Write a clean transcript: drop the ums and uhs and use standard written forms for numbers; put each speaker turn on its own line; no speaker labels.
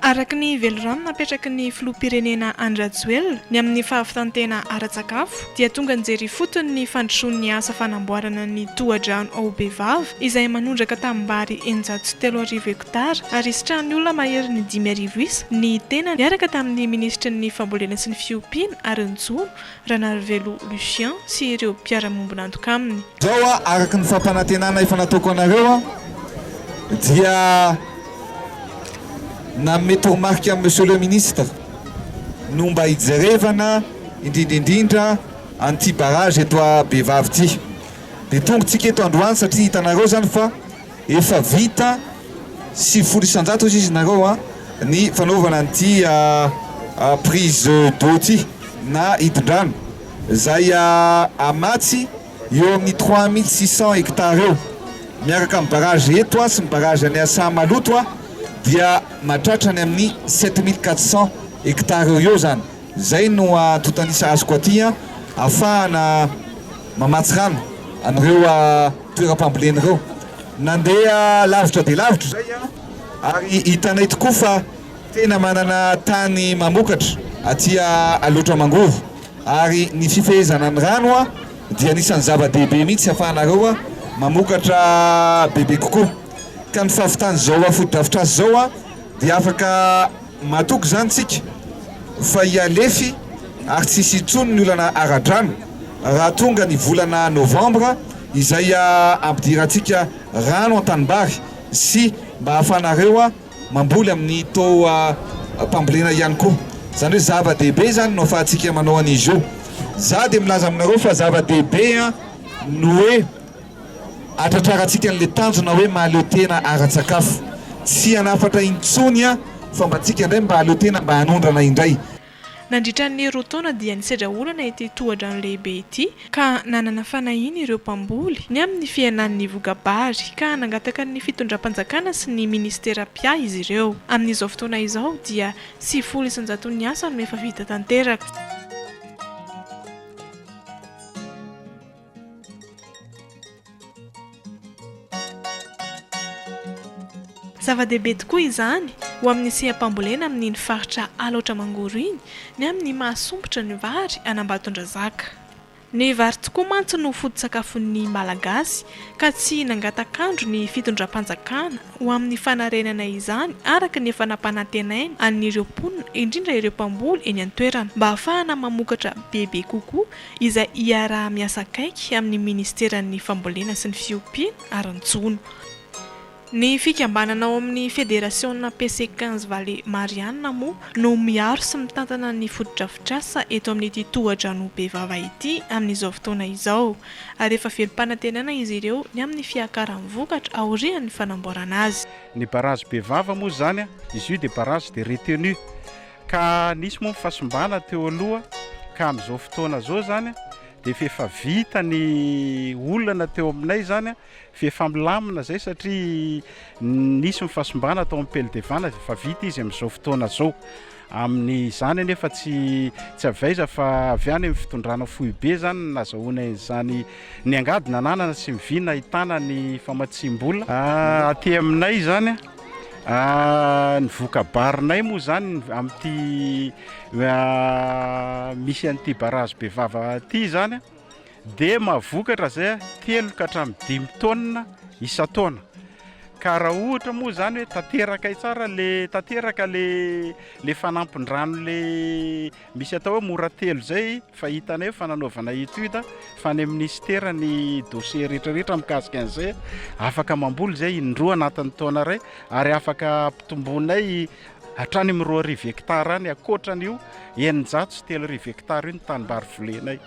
Araka ny velorano napetraky ny filoham-pirenena Andrajoelina ny amin'ny fahavitantena ara-tsakafo dia tonga nijery fotony ny fandrosoan'ny asa fanamboarana ny toha-drano ao Bevava izay manondraka tanimbary 103 hektara ary isitrahan'ny olona mahery ny 5,000 isa ny tena niaraka tamin'ny ministra ny fambolena sy ny fiompiana ary njono Ranarivelo Lucien sy ireo mpiara-mombona antoka aminy.
Zao araka ny fampanantenana efa nataoko anareo dia na metomarika monsieur le ministre no mba hijerevana indrindrindrindra anty barrage eto a Bevava ty de tongotsika eto androany satria hitanareo zany fa efa vita 700 izy nareo ny fanaovana anty prise d'eau ty na hidin-drano zay amatsy eo amin'ny 3600 hectares eo miaraka amin'ny barrage eto sy ny barrage any Asamaloto dia matratrany amin'ny 7400 hectares eo zany zay no totanisa azoko aty afahana mamatsy rano an'ireo toeram-pambolena ireo nandeha lavitra de lavitra zay ary hitanay tokoa fa tena manana tany mamokatra aty aloatra mangovo ary ny fifehezana ny rano dia anisan'ny zava-dehibe mihitsy afahanareo mamokatra bebe kokoa ka ny fahavitany zao afodi-davitra azy zao dia afaka matoko zany tsika fa hialefy ary tsisy intsony ny olana ara-drano raha tonga ny volana novembre izay ampidirantsika rano an-tanimbary sy mba ahafanareo mamboly amin'ny tao mpambolena ihany koa zany hoe zava-dehibe zany no afahantsika manao an'izy io za dia milaza aminareo fa zava-dehibe no hoe atratrarantsika n'le tanjona hoe mahaleo tena ara-tsakafo tsy hanafatra intsony fa mba tsika indray mba haleo tena mba hanondrana indray.
Nandritra ny roa taona dia nisedra olana ity toha-drano lehibe ity ka nanana fanahiny ireo mpamboly ny amin'ny fiainan'ny vogabary ka nangataka ny fitondram-panjakana sy ny ministera pia izy ireo. Amin'izao fotoana izao dia 700 ny asa no efa vita tanteraka. Zava-dehibe tokoa izany ho amin'ny seha-pambolena amin'ny faritra aloatra mangoro iny ny amin'ny mahasombotra ny vary any Ambatondrazaka. Ny vary tokoa mantsy no foto-tsakafon'ny malagasy ka tsy nangatakandro ny fitondram-panjakana ho amin'ny fanarenana izany araka ny efa nampanantenainy an'ireo mponina indrindra ireo mpamboly eny an-toerana mba ahafahana mamokatra bebe kokoa izay hiaraha miasa akaiky amin'ny ministeran'ny fambolena sy ny fiompiana ary njono. Ny fikambanana ao amin'ny Fédération PC15 Vallée Mariana moa no miaro sy mitantana ny foto-drafitrasa eto amin'ity toha-drano Bevava ity amin'izao fotoana izao ary efa velom-panantenana izy ireo ny amin'ny fiakaran'ny vokatra aorian'ny fanamboarana azy.
Ny barrage Bevava moa zany izy io dia barrage de retenue ka nisy moa mifasimbana teo aloha ka amin'izao fotoana zao zany dia efa vita ny olana teo aminay zany efa milamina zay satria nisy mifasimbana tao amin'ny Peldevana efa vita izy amin'izao fotoana zao amin'izany nefa tsy avaiza fa avy any amin'ny fitondrana fohibe zany nazahoana izany ny angady nananana sy mivina ahitana ny famatsim-bola aty aminay zany ny vokabarinay moa zany amin'ity misy an'ity barrage Bevava ty zany dia mahavokatra zay 3 ka hatramin'ny 5 tonnes isa-taona ka raha ohatra moa zany hoe tanteraka tsara tanteraka le fanampin-drano le misy atao hoe mora telo zay fa hitanay fa nanaovana étude fa ny ministera ny dossier rehetrarehetra mikasika an'izay afaka mamboly zay indroa anatin'ny taona ray ary afaka ampitomboinay hatrany amin'ny 2,000 hectara any akoatran'io 903 hectara io ny tanimbary volenay.